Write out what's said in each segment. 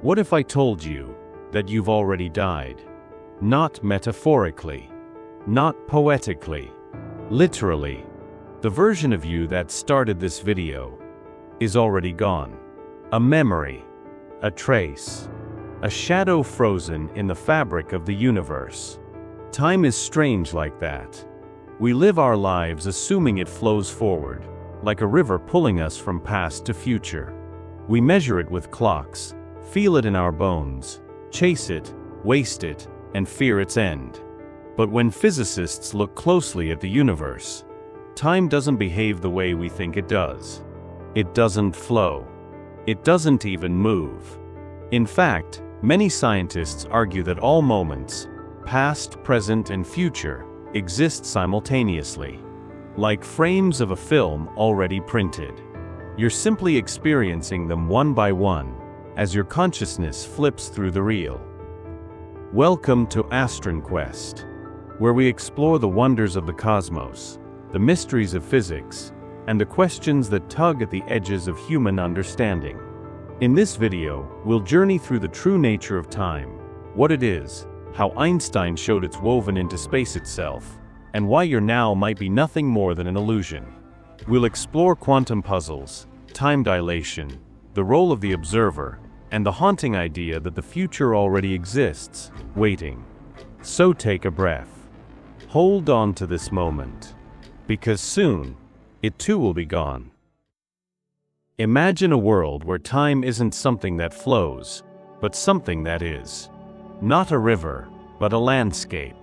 What if I told you that you've already died? Not metaphorically, not poetically, literally. The version of you that started this video is already gone. A memory, a trace, a shadow frozen in the fabric of the universe. Time is strange like that. We live our lives assuming it flows forward, like a river pulling us from past to future. We measure it with clocks, feel it in our bones, chase it, waste it, and fear its end. But when physicists look closely at the universe, time doesn't behave the way we think it does. It doesn't flow. It doesn't even move. In fact, many scientists argue that all moments, past, present, and future, exist simultaneously, like frames of a film already printed. You're simply experiencing them one by one, as your consciousness flips through the reel. Welcome to AstronQuest, where we explore the wonders of the cosmos, the mysteries of physics, and the questions that tug at the edges of human understanding. In this video, we'll journey through the true nature of time, what it is, how Einstein showed it's woven into space itself, and why your now might be nothing more than an illusion. We'll explore quantum puzzles, time dilation, the role of the observer, and the haunting idea that the future already exists, waiting. So take a breath. Hold on to this moment, because soon, it too will be gone. Imagine a world where time isn't something that flows, but something that is. Not a river, but a landscape.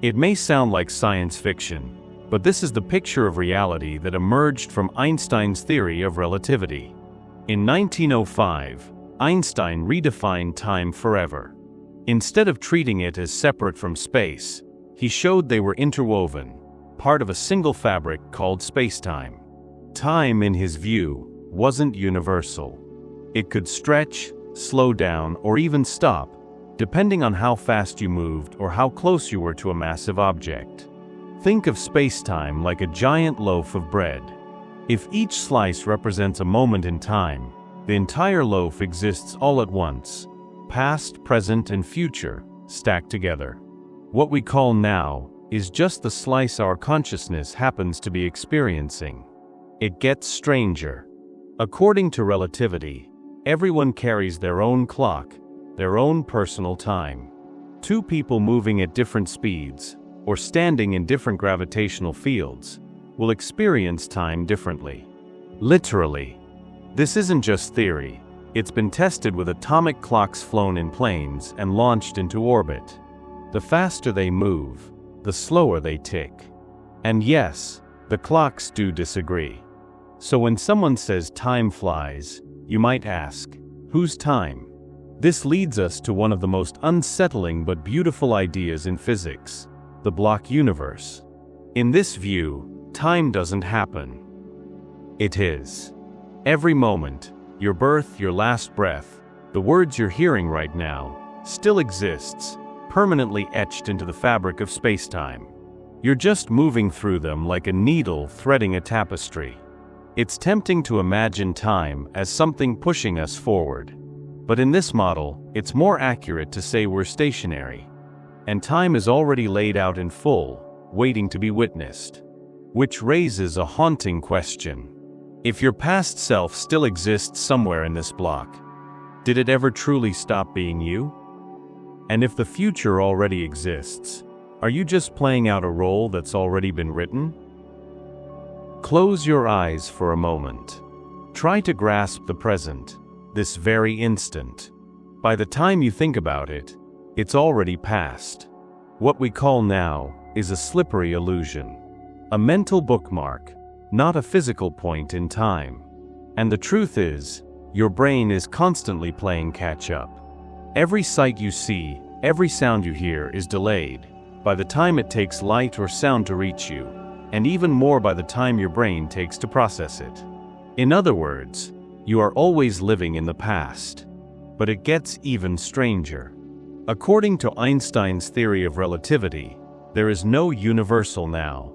It may sound like science fiction, but this is the picture of reality that emerged from Einstein's theory of relativity. In 1905, Einstein redefined time forever. Instead of treating it as separate from space, he showed they were interwoven, part of a single fabric called spacetime. Time, in his view, wasn't universal. It could stretch, slow down, or even stop, depending on how fast you moved or how close you were to a massive object. Think of spacetime like a giant loaf of bread. If each slice represents a moment in time, the entire loaf exists all at once, past, present, and future, stacked together. What we call now is just the slice our consciousness happens to be experiencing. It gets stranger. According to relativity, everyone carries their own clock, their own personal time. Two people moving at different speeds, or standing in different gravitational fields, will experience time differently. Literally. This isn't just theory. It's been tested with atomic clocks flown in planes and launched into orbit. The faster they move, the slower they tick. And yes, the clocks do disagree. So when someone says time flies, you might ask, whose time? This leads us to one of the most unsettling but beautiful ideas in physics, the block universe. In this view, time doesn't happen. It is. Every moment, your birth, your last breath, the words you're hearing right now, still exists, permanently etched into the fabric of spacetime. You're just moving through them like a needle threading a tapestry. It's tempting to imagine time as something pushing us forward. But in this model, it's more accurate to say we're stationary. And time is already laid out in full, waiting to be witnessed. Which raises a haunting question. If your past self still exists somewhere in this block, did it ever truly stop being you? And if the future already exists, are you just playing out a role that's already been written? Close your eyes for a moment. Try to grasp the present, this very instant. By the time you think about it, it's already past. What we call now is a slippery illusion. A mental bookmark, not a physical point in time. And the truth is, your brain is constantly playing catch-up. Every sight you see, every sound you hear is delayed by the time it takes light or sound to reach you, and even more by the time your brain takes to process it. In other words, you are always living in the past. But it gets even stranger. According to Einstein's theory of relativity, there is no universal now.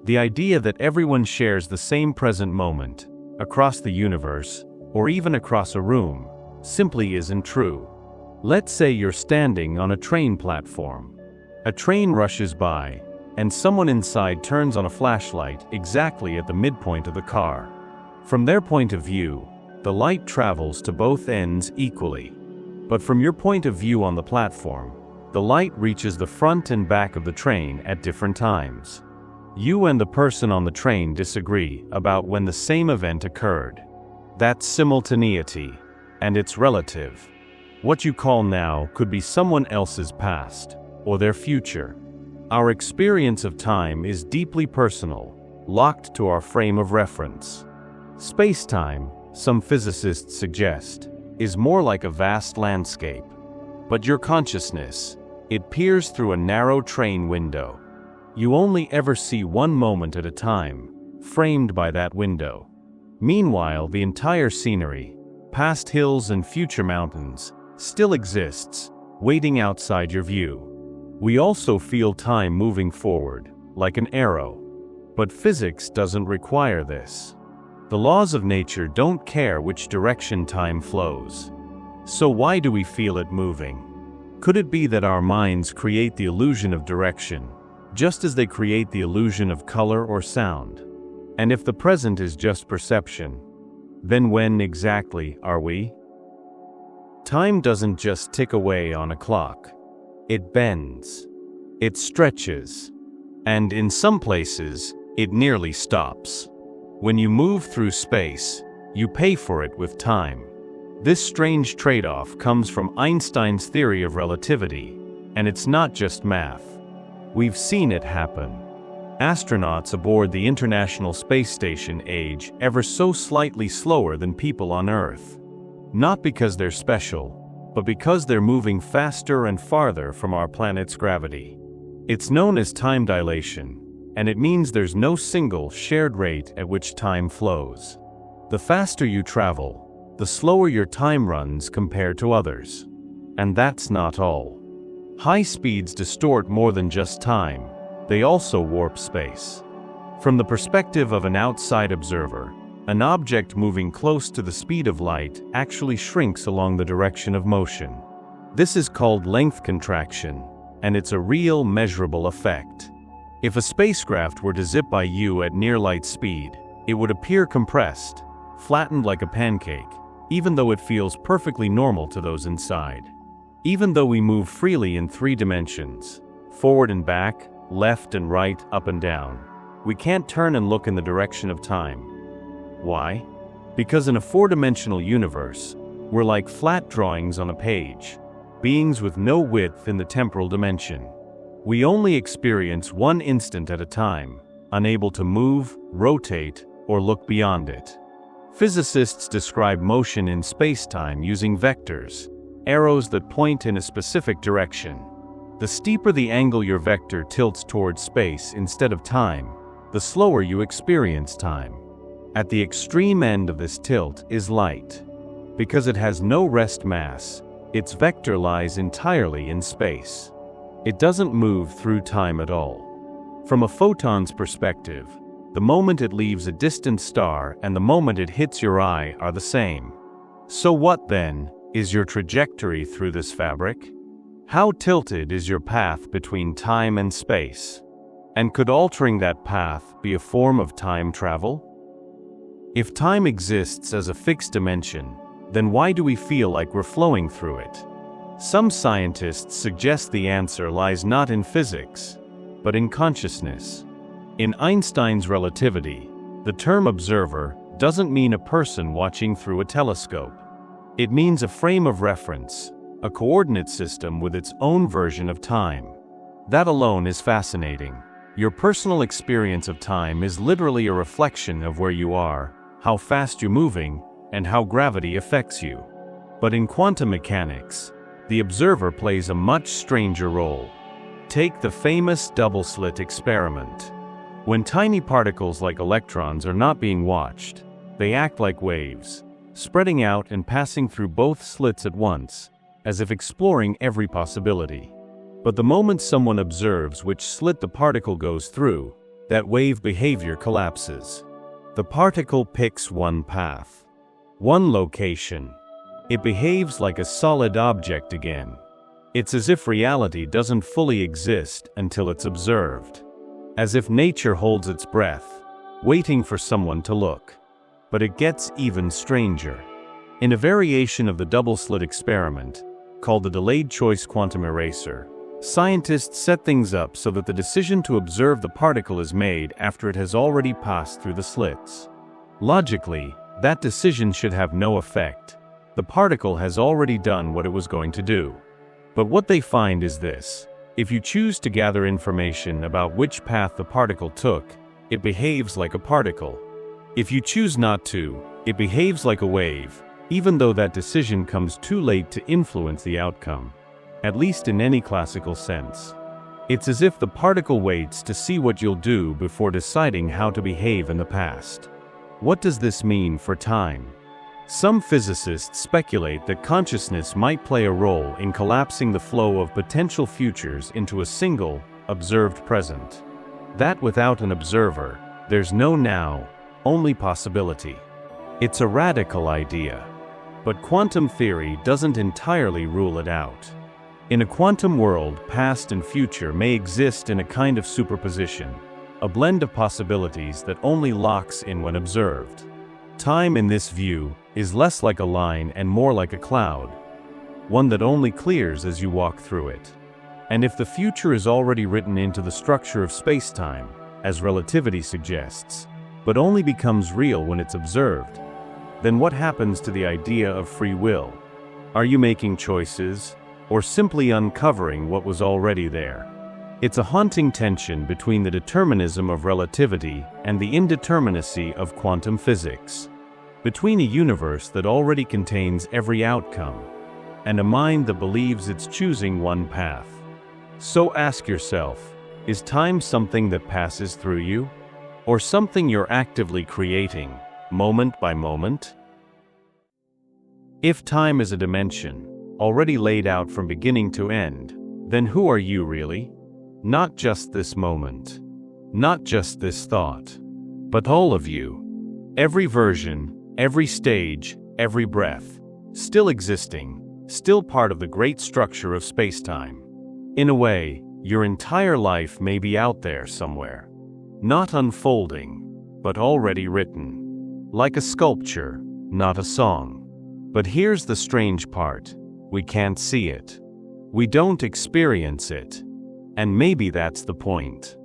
The idea that everyone shares the same present moment, across the universe, or even across a room, simply isn't true. Let's say you're standing on a train platform. A train rushes by, and someone inside turns on a flashlight exactly at the midpoint of the car. From their point of view, the light travels to both ends equally. But from your point of view on the platform, the light reaches the front and back of the train at different times. You and the person on the train disagree about when the same event occurred. That's simultaneity, and it's relative. What you call now could be someone else's past, or their future. Our experience of time is deeply personal, locked to our frame of reference. Space-time, some physicists suggest, is more like a vast landscape. But your consciousness, it peers through a narrow train window. You only ever see one moment at a time, framed by that window. Meanwhile, the entire scenery, past hills and future mountains, still exists, waiting outside your view. We also feel time moving forward, like an arrow. But physics doesn't require this. The laws of nature don't care which direction time flows. So why do we feel it moving? Could it be that our minds create the illusion of direction, just as they create the illusion of color or sound? And if the present is just perception, then when exactly are we? Time doesn't just tick away on a clock. It bends. It stretches. And in some places, it nearly stops. When you move through space, you pay for it with time. This strange trade-off comes from Einstein's theory of relativity, and it's not just math. We've seen it happen. Astronauts aboard the International Space Station age ever so slightly slower than people on Earth. Not because they're special, but because they're moving faster and farther from our planet's gravity. It's known as time dilation, and it means there's no single shared rate at which time flows. The faster you travel, the slower your time runs compared to others. And that's not all. High speeds distort more than just time, they also warp space. From the perspective of an outside observer, an object moving close to the speed of light actually shrinks along the direction of motion. This is called length contraction, and it's a real measurable effect. If a spacecraft were to zip by you at near light speed, it would appear compressed, flattened like a pancake, even though it feels perfectly normal to those inside. Even though we move freely in 3 dimensions, forward and back, left and right, up and down, we can't turn and look in the direction of time. Why? Because in a 4-dimensional universe, we're like flat drawings on a page, beings with no width in the temporal dimension. We only experience one instant at a time, unable to move, rotate, or look beyond it. Physicists describe motion in space-time using vectors, arrows that point in a specific direction. The steeper the angle your vector tilts towards space instead of time, the slower you experience time. At the extreme end of this tilt is light. Because it has no rest mass, its vector lies entirely in space. It doesn't move through time at all. From a photon's perspective, the moment it leaves a distant star and the moment it hits your eye are the same. So what, then, is your trajectory through this fabric? How tilted is your path between time and space? And could altering that path be a form of time travel? If time exists as a fixed dimension, then why do we feel like we're flowing through it? Some scientists suggest the answer lies not in physics, but in consciousness. In Einstein's relativity, the term observer doesn't mean a person watching through a telescope. It means a frame of reference, a coordinate system with its own version of time. That alone is fascinating. Your personal experience of time is literally a reflection of where you are, how fast you're moving, and how gravity affects you. But in quantum mechanics, the observer plays a much stranger role. Take the famous double-slit experiment. When tiny particles like electrons are not being watched, they act like waves, spreading out and passing through both slits at once, as if exploring every possibility. But the moment someone observes which slit the particle goes through, that wave behavior collapses. The particle picks one path, one location. It behaves like a solid object again. It's as if reality doesn't fully exist until it's observed. As if nature holds its breath, waiting for someone to look. But it gets even stranger. In a variation of the double-slit experiment, called the delayed choice quantum eraser, scientists set things up so that the decision to observe the particle is made after it has already passed through the slits. Logically, that decision should have no effect. The particle has already done what it was going to do. But what they find is this: if you choose to gather information about which path the particle took, it behaves like a particle. If you choose not to, it behaves like a wave, even though that decision comes too late to influence the outcome, at least in any classical sense. It's as if the particle waits to see what you'll do before deciding how to behave in the past. What does this mean for time? Some physicists speculate that consciousness might play a role in collapsing the flow of potential futures into a single, observed present. That without an observer, there's no now, only possibility. It's a radical idea. But quantum theory doesn't entirely rule it out. In a quantum world, past and future may exist in a kind of superposition, a blend of possibilities that only locks in when observed. Time in this view is less like a line and more like a cloud, one that only clears as you walk through it. And if the future is already written into the structure of space-time, as relativity suggests, but only becomes real when it's observed, then what happens to the idea of free will? Are you making choices, or simply uncovering what was already there? It's a haunting tension between the determinism of relativity and the indeterminacy of quantum physics. Between a universe that already contains every outcome, and a mind that believes it's choosing one path. So ask yourself, is time something that passes through you? Or something you're actively creating, moment by moment? If time is a dimension, already laid out from beginning to end, then who are you really? Not just this moment. Not just this thought. But all of you. Every version, every stage, every breath. Still existing, still part of the great structure of space-time. In a way, your entire life may be out there somewhere. Not unfolding, but already written. Like a sculpture, not a song. But here's the strange part. We can't see it. We don't experience it. And maybe that's the point.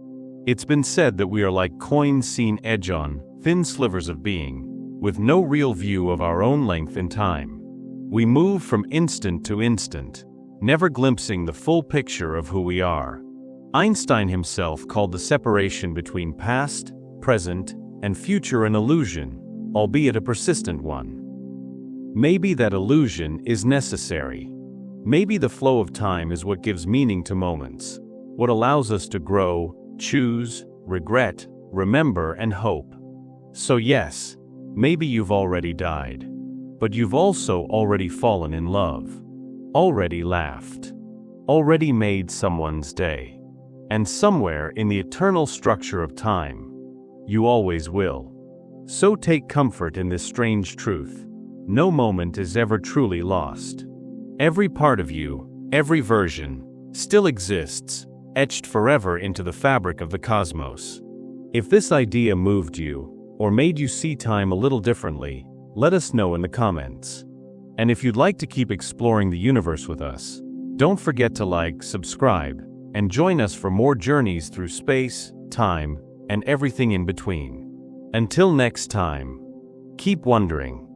It's been said that we are like coins seen edge on, thin slivers of being, with no real view of our own length in time. We move from instant to instant, never glimpsing the full picture of who we are. Einstein himself called the separation between past, present, and future an illusion, albeit a persistent one. Maybe that illusion is necessary. Maybe the flow of time is what gives meaning to moments, what allows us to grow, choose, regret, remember, and hope. So yes, maybe you've already died. But you've also already fallen in love. Already laughed. Already made someone's day. And somewhere in the eternal structure of time, you always will. So take comfort in this strange truth. No moment is ever truly lost. Every part of you, every version, still exists, etched forever into the fabric of the cosmos. If this idea moved you, or made you see time a little differently, let us know in the comments. And if you'd like to keep exploring the universe with us, don't forget to like, subscribe, and join us for more journeys through space, time, and everything in between. Until next time, keep wondering.